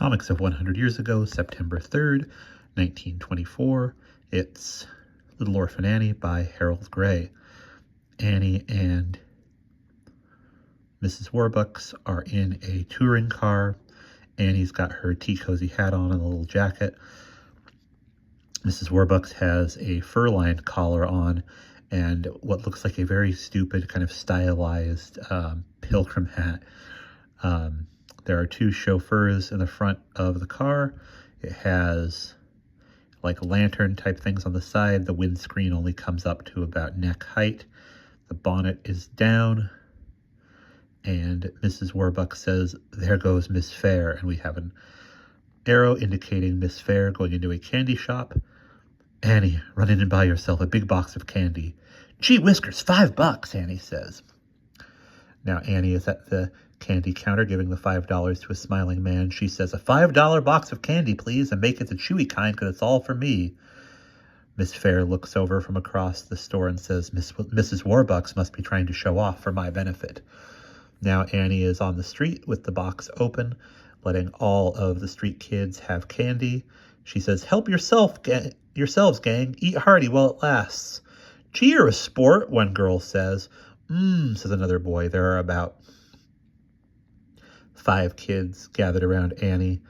Comics of 100 Years Ago, September 3rd, 1924. It's Little Orphan Annie by Harold Gray. Annie and Mrs. Warbucks are in a touring car. Annie's got her tea cozy hat on and a little jacket. Mrs. Warbucks has a fur-lined collar on and what looks like a very stupid kind of stylized pilgrim hat. There are two chauffeurs in the front of the car. It has like lantern type things on the side. The windscreen only comes up to about neck height. The bonnet is down. And Mrs. Warbucks says, "There goes Miss Fair." And we have an arrow indicating Miss Fair going into a candy shop. "Annie, run in and buy yourself a big box of candy." "Gee whiskers, $5, Annie says. Now Annie is at the candy counter giving the $5 to a smiling man. She says, "A $5 box of candy, please, and make it the chewy kind because it's all for me." Miss Fair looks over from across the store and says, Mrs. Warbucks must be trying to show off for my benefit." Now Annie is on the street with the box open, letting all of the street kids have candy. She says, "Help yourselves, gang. Eat hearty while it lasts." "Gee, you're a sport," one girl says. Says another boy. There are about 5 kids gathered around Annie.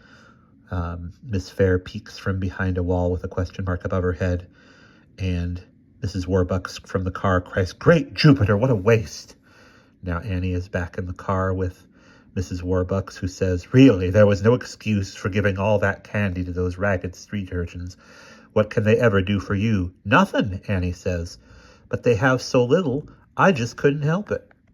Miss Fair peeks from behind a wall with a question mark above her head. And Mrs. Warbucks from the car cries, "Great Jupiter, what a waste." Now Annie is back in the car with Mrs. Warbucks, who says, "Really, there was no excuse for giving all that candy to those ragged street urchins. What can they ever do for you?" "Nothing," Annie says. "But they have so little, I just couldn't help it."